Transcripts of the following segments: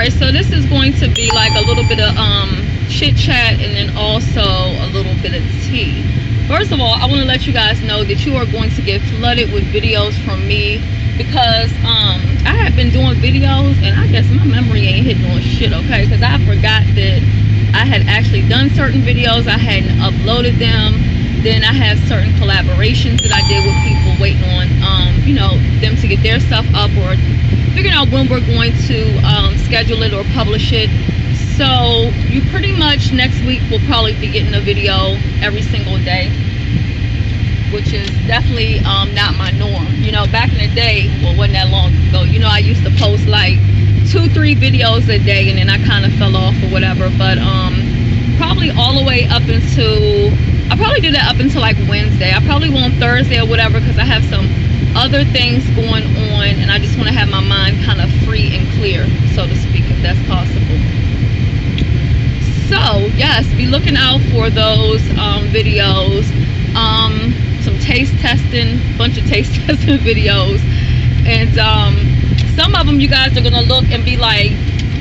Alright, so this is going to be like a little bit of chit chat and then also a little bit of tea. First of all, I want to let you guys know that you are going to get flooded with videos from me because I have been doing videos and I guess my memory ain't hitting on shit, okay? Because I forgot that I had actually done certain videos, I hadn't uploaded them. Then I have certain collaborations that I did with people waiting on you know, them to get their stuff up or figuring out when we're going to schedule it or publish it. So you pretty much next week will probably be getting a video every single day, which is definitely not my norm. You know, back in the day, well, wasn't that long ago, you know, I used to post like 2-3 videos a day and then I kind of fell off or whatever. But probably all the way up into, I probably do that up until like Wednesday. I probably won't Thursday or whatever because I have some other things going on and I just want to have my mind kind of free and clear, so to speak, if that's possible. So yes, be looking out for those videos. Some taste testing, bunch of taste testing videos, and some of them you guys are gonna look and be like,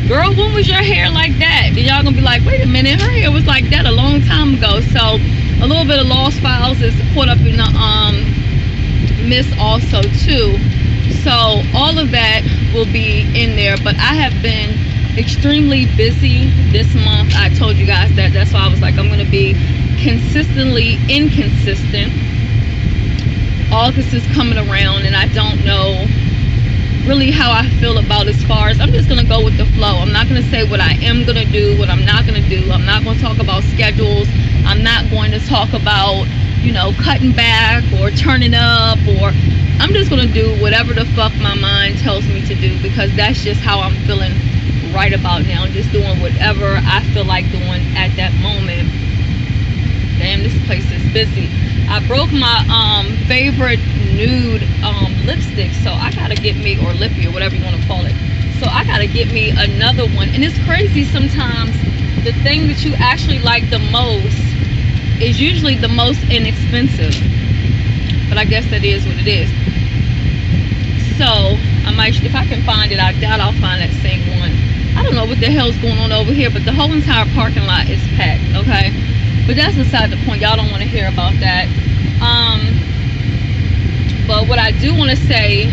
girl, when was your hair like that? And y'all gonna be like, wait a minute, her hair was like that a long time ago. So a little bit of lost files is caught up in the miss also too. So all of that will be in there, but I have been extremely busy this month. I told you guys that. That's why I was like, I'm going to be consistently inconsistent. August is coming around and I don't know really how I feel about as far as, I'm just going to go with the flow. I'm not going to say what I am going to do, what I'm not going to do. I'm not going to talk about schedules. I'm not going to talk about, you know, cutting back or turning up, or I'm just going to do whatever the fuck my mind tells me to do because that's just how I'm feeling right about now. I'm just doing whatever I feel like doing at that moment. Damn, this place is busy. I broke my favorite nude lipstick, so I gotta get me, or lippy or whatever you want to call it, so I gotta get me another one. And it's crazy, sometimes the thing that you actually like the most is usually the most inexpensive, but I guess that is what it is. So I might, if I can find it, I doubt I'll find that same one. I don't know what the hell's going on over here, but the whole entire parking lot is packed, okay? But that's beside the point. Y'all don't want to hear about that. But what I do want to say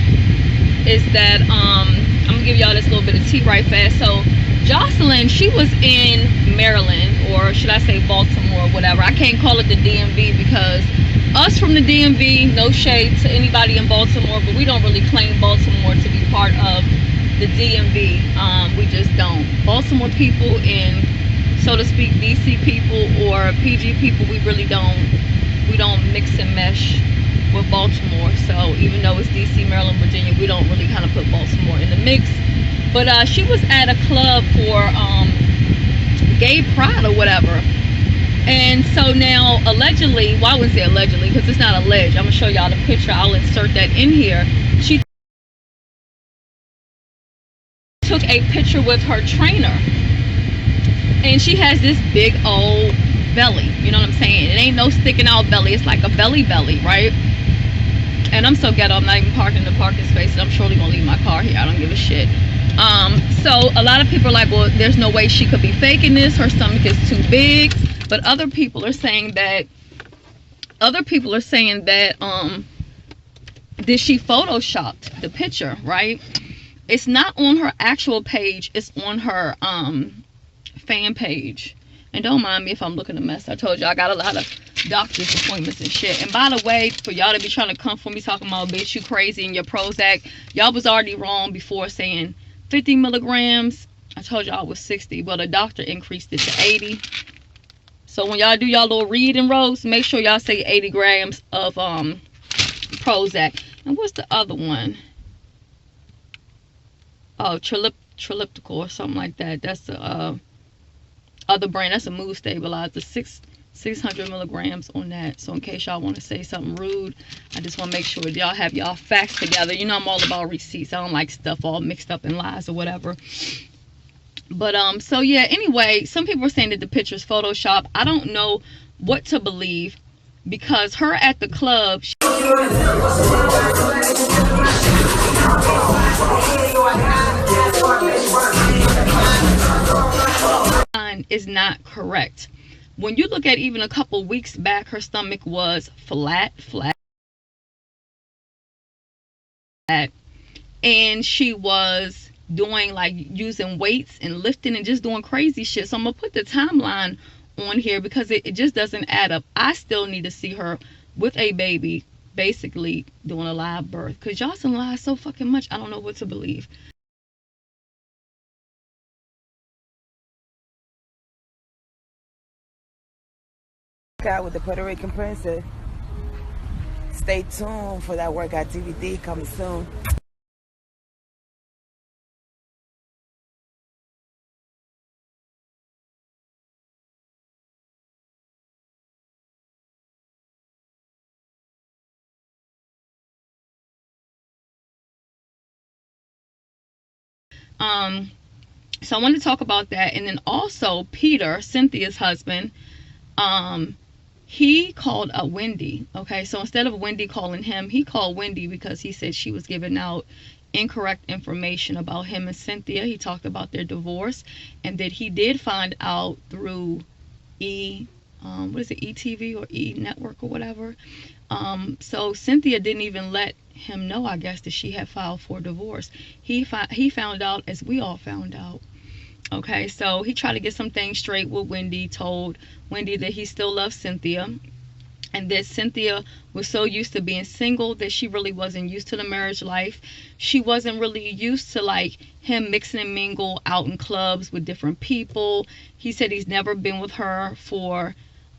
is that I'm gonna give y'all this little bit of tea right fast. So Joseline, she was in Maryland, or should I say Baltimore or whatever. I can't call it the DMV because us from the DMV, no shade to anybody in Baltimore, but we don't really claim Baltimore to be part of the DMV. We just don't. Baltimore people and, so to speak, DC people or PG people, we really don't, we don't mix and mesh with Baltimore. So even though it's DC, Maryland, Virginia, we don't really kind of put Baltimore in the mix. But she was at a club for gay pride or whatever. And so now allegedly, well, I wouldn't say allegedly because it's not alleged. I'm gonna show y'all the picture. I'll insert that in here. She took a picture with her trainer, and she has this big old belly, you know what I'm saying? It ain't no sticking out belly, it's like a belly, right? And I'm so ghetto, I'm not even parking in the parking space. I'm surely gonna leave my car here, I don't give a shit. So a lot of people are like, well, there's no way she could be faking this, her stomach is too big. But other people are saying that did she photoshopped the picture, right? It's not on her actual page, it's on her fan page. And don't mind me if I'm looking a mess. I told you I got a lot of doctor's appointments and shit. And by the way, for y'all to be trying to come for me talking about, bitch, you crazy and your Prozac, y'all was already wrong before saying 50 milligrams. I told y'all it was 60, but the doctor increased it to 80. So when y'all do y'all little read and rows, make sure y'all say 80 grams of Prozac. And what's the other one? Oh, Triliptical or something like that. That's the other brand. That's a mood stabilizer. 600 milligrams on that. So in case y'all want to say something rude, I just want to make sure y'all have y'all facts together. You know I'm all about receipts. I don't like stuff all mixed up in lies or whatever. But so yeah, anyway, some people are saying that the picture's Photoshop. I don't know what to believe, because her at the club, is not correct. When you look at even a couple weeks back, her stomach was flat, and she was doing like using weights and lifting and just doing crazy shit. So I'm gonna put the timeline on here because it just doesn't add up. I still need to see her with a baby, basically doing a live birth, because Joseline lies so fucking much. I don't know what to believe. Out with the Puerto Rican princess. Stay tuned for that workout DVD coming soon. So I want to talk about that, and then also Peter, Cynthia's husband, he called Wendy. Okay, so instead of Wendy calling him, he called Wendy because he said she was giving out incorrect information about him and Cynthia. He talked about their divorce, and that he did find out through what is it, ETV or E Network or whatever. So Cynthia didn't even let him know, I guess, that she had filed for divorce. He found out as we all found out. Okay, so he tried to get some things straight with Wendy, told Wendy that he still loves Cynthia, and that Cynthia was so used to being single that she really wasn't used to the marriage life. She wasn't really used to like him mixing and mingle out in clubs with different people. He said he's never been with her for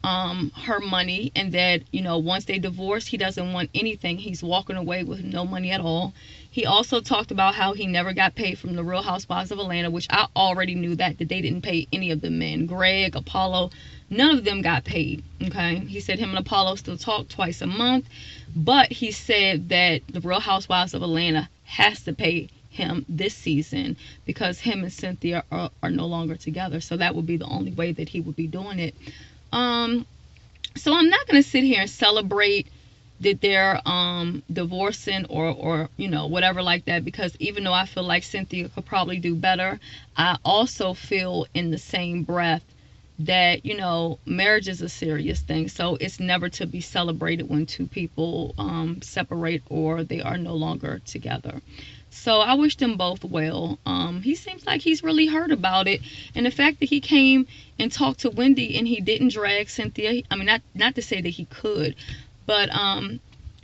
her money, and that, you know, once they divorced, he doesn't want anything. He's walking away with no money at all. He also talked about how he never got paid from the Real Housewives of Atlanta, which I already knew that they didn't pay any of the men. Greg, Apollo, none of them got paid. Okay, he said him and Apollo still talk twice a month, but he said that the Real Housewives of Atlanta has to pay him this season because him and Cynthia are no longer together. So that would be the only way that he would be doing it. So I'm not going to sit here and celebrate that they're divorcing or you know, whatever like that, because even though I feel like Cynthia could probably do better, I also feel in the same breath that, you know, marriage is a serious thing. So it's never to be celebrated when two people separate or they are no longer together. So I wish them both well. He seems like he's really hurt about it, and the fact that he came and talked to Wendy and he didn't drag Cynthia. I mean, not to say that he could, but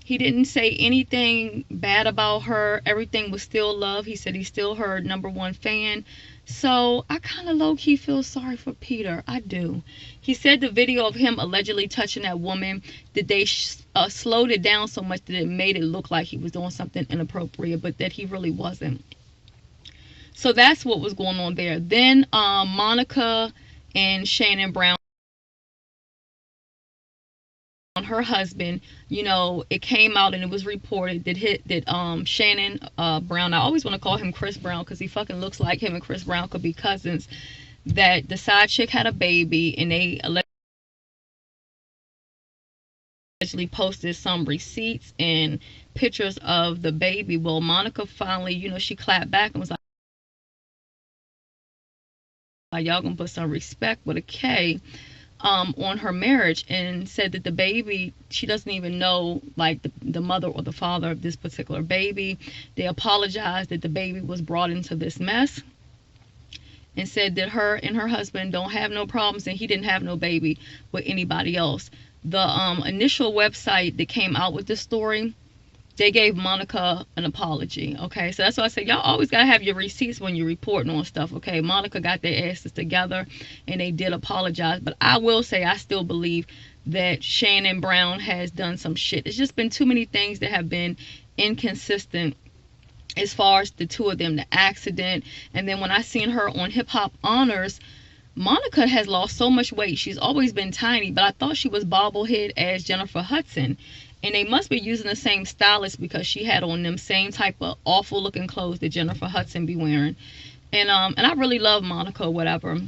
he didn't say anything bad about her. Everything was still love. He said he's still her #1 fan. So I kind of low-key feel sorry for Peter. I do. He said the video of him allegedly touching that woman, that they slowed it down so much that it made it look like he was doing something inappropriate, but that he really wasn't. So that's what was going on there. Then Monica and Shannon Brown, her husband, you know, it came out and it was reported that Shannon Brown, I always want to call him Chris Brown because he fucking looks like him and Chris Brown could be cousins, that the side chick had a baby, and they allegedly posted some receipts and pictures of the baby. Well, Monica finally, you know, she clapped back and was like, y'all gonna put some respect with a K on her marriage, and said that the baby, she doesn't even know like the mother or the father of this particular baby. They apologized that the baby was brought into this mess, and said that her and her husband don't have no problems and he didn't have no baby with anybody else. The initial website that came out with this story, they gave Monica an apology. Okay, so that's why I say y'all always gotta have your receipts when you're reporting on stuff. Okay, Monica got their asses together and they did apologize, but I will say I still believe that Shannon Brown has done some shit. It's just been too many things that have been inconsistent as far as the two of them, the accident, and then when I seen her on Hip Hop Honors, Monica has lost so much weight. She's always been tiny, but I thought she was bobblehead as Jennifer Hudson. And they must be using the same stylist because she had on them same type of awful looking clothes that Jennifer Hudson be wearing. And I really love Monica or whatever.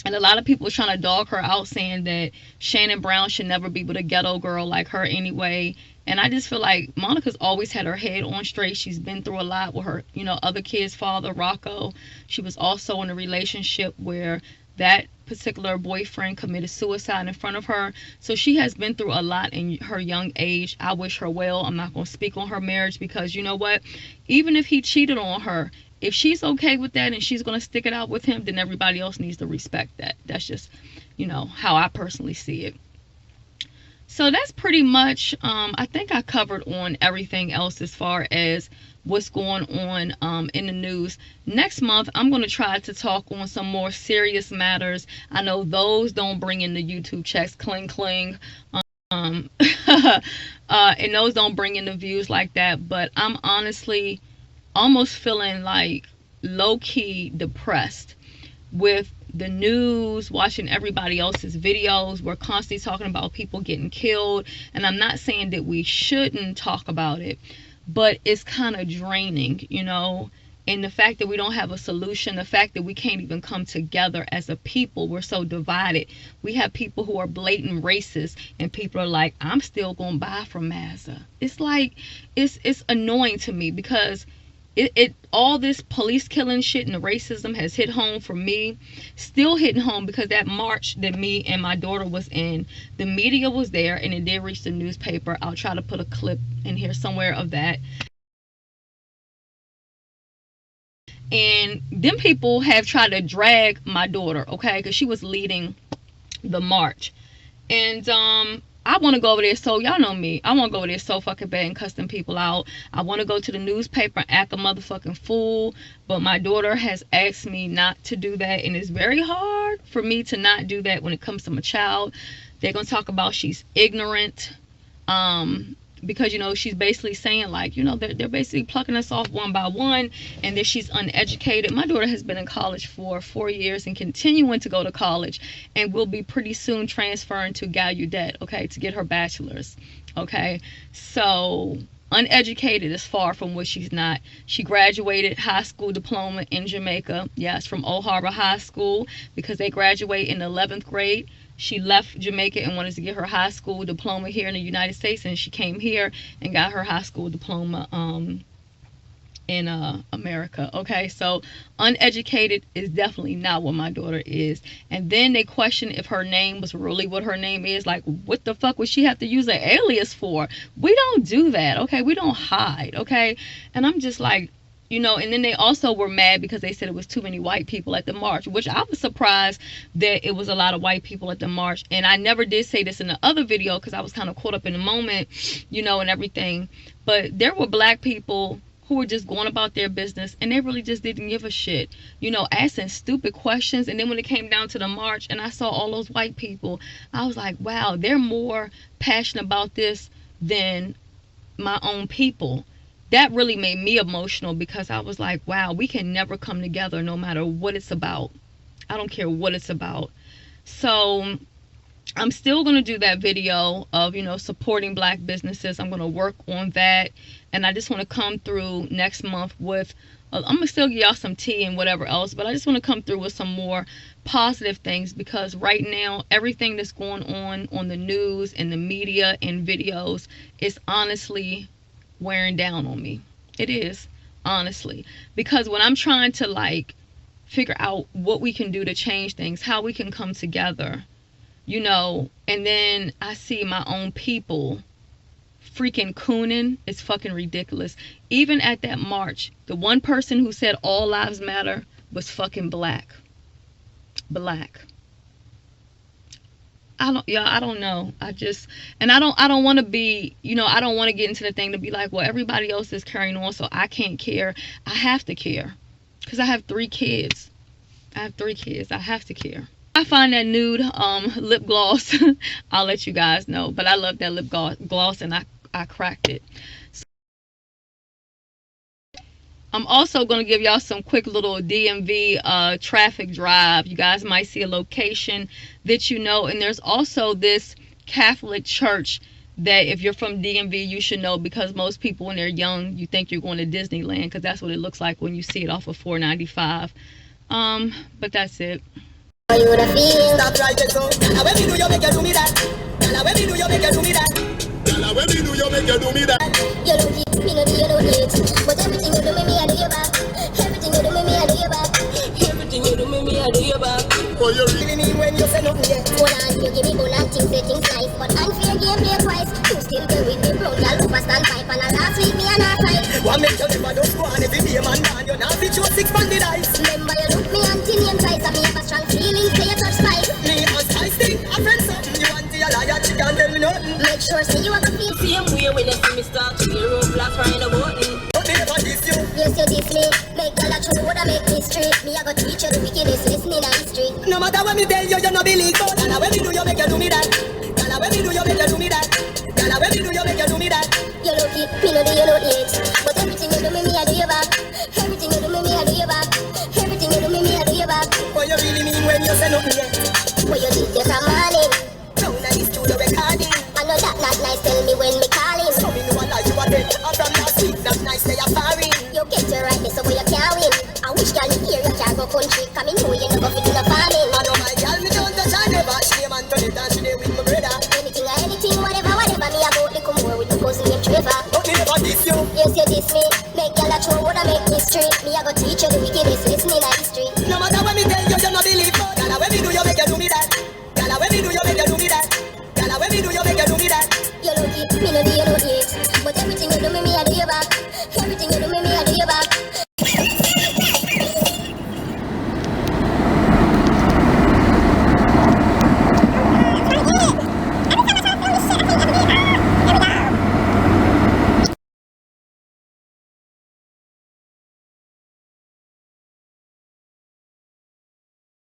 And a lot of people are trying to dog her out, saying that Shannon Brown should never be with a ghetto girl like her anyway. And I just feel like Monica's always had her head on straight. She's been through a lot with her, you know, other kids' father, Rocco. She was also in a relationship where that particular boyfriend committed suicide in front of her. So she has been through a lot in her young age. I wish her well. I'm not going to speak on her marriage, because you know what? Even if he cheated on her, if she's okay with that and she's going to stick it out with him, then everybody else needs to respect that. That's just, you know, how I personally see it. So that's pretty much, I think I covered on everything else as far as what's going on in the news. Next month, I'm going to try to talk on some more serious matters. I know those don't bring in the YouTube checks, cling cling, and those don't bring in the views like that. But I'm honestly almost feeling like low-key depressed with the news, watching everybody else's videos. We're constantly talking about people getting killed, and I'm not saying that we shouldn't talk about it, but it's kind of draining, you know. And the fact that we don't have a solution, the fact that we can't even come together as a people, we're so divided. We have people who are blatant racists, and people are like, I'm still gonna buy from Mazda. It's like, it's annoying to me, because it all this police killing shit and the racism has hit home for me, still hitting home, because that march that me and my daughter was in, the media was there and it did reach the newspaper. I'll try to put a clip in here somewhere of that. And them people have tried to drag my daughter, okay, because she was leading the march. And I want to go over there, so y'all know me, I want to go over there so fucking bad and cuss them people out. I want to go to the newspaper and act a motherfucking fool, but my daughter has asked me not to do that, and it's very hard for me to not do that when it comes to my child. They're going to talk about she's ignorant, because, you know, she's basically saying, like, you know, they're basically plucking us off one by one, and that she's uneducated. My daughter has been in college for 4 years and continuing to go to college, and will be pretty soon transferring to Gallaudet, okay, to get her bachelor's, okay. So uneducated is far from what she's not. She graduated high school diploma in Jamaica, yes, from Old Harbor High School, because they graduate in the 11th grade. She left Jamaica and wanted to get her high school diploma here in the United States, and she came here and got her high school diploma in America. Okay, so uneducated is definitely not what my daughter is. And then they question if her name was really what her name is. Like, what the fuck would she have to use an alias for? We don't do that, okay? We don't hide, okay? And I'm just like, you know. And then they also were mad because they said it was too many white people at the march, which I was surprised that it was a lot of white people at the march. And I never did say this in the other video because I was kind of caught up in the moment, you know, and everything. But there were black people who were just going about their business, and they really just didn't give a shit, you know, asking stupid questions. And then when it came down to the march and I saw all those white people, I was like, wow, they're more passionate about this than my own people. That really made me emotional, because I was like, wow, we can never come together no matter what it's about. I don't care what it's about. So I'm still going to do that video of, you know, supporting black businesses. I'm going to work on that. And I just want to come through next month with, I'm going to still give y'all some tea and whatever else, but I just want to come through with some more positive things, because right now, everything that's going on the news and the media and videos is honestly wearing down on me. It is, honestly, because when I'm trying to, like, figure out what we can do to change things, how we can come together, you know, and then I see my own people freaking cooning, it's fucking ridiculous. Even at that march, the one person who said all lives matter was fucking black. I don't know. I don't want to be, you know, I don't want to get into the thing to be like, well, everybody else is carrying on, so I can't care. I have to care, because I have 3 kids. I have to care. I find that nude lip gloss, I'll let you guys know. But I love that lip gloss, and I cracked it. So I'm also going to give y'all some quick little DMV traffic drive. You guys might see a location that you know. And there's also this Catholic church that if you're from DMV, you should know, because most people when they're young, you think you're going to Disneyland, because that's what it looks like when you see it off of 495. But that's it. For your say nothing yet. Hold on, you give me all and things say things nice, but unfair game play twice. You still go with me brown girl super stand pipe, and last week me and her fight. One make you never don't go on every day man man. You now fit your 6 pound dice. Remember you look me auntie name twice, and me have a strong feeling say you touch spice. Me a spice thing, a friend something. You want to a liar, she can't tell me nothing. Make sure say you have a feel same way when you see me start to get roadblocks right in the button. But me never diss you. Yes you diss me. Make girl a true would make me straight. Me a go teach you the wickedest lesson in history. No matter what me tell you, you no believe. But girl, when me do you make you do me that. Girl, when me do you make you do me that. Girl, when me do you make you do me that. You lucky, me know the you know the age. But everything you do me, I do you back. Everything you do me, I do you back. Everything you do me, I do you back. What you really mean when you say nothing yet? What you did you from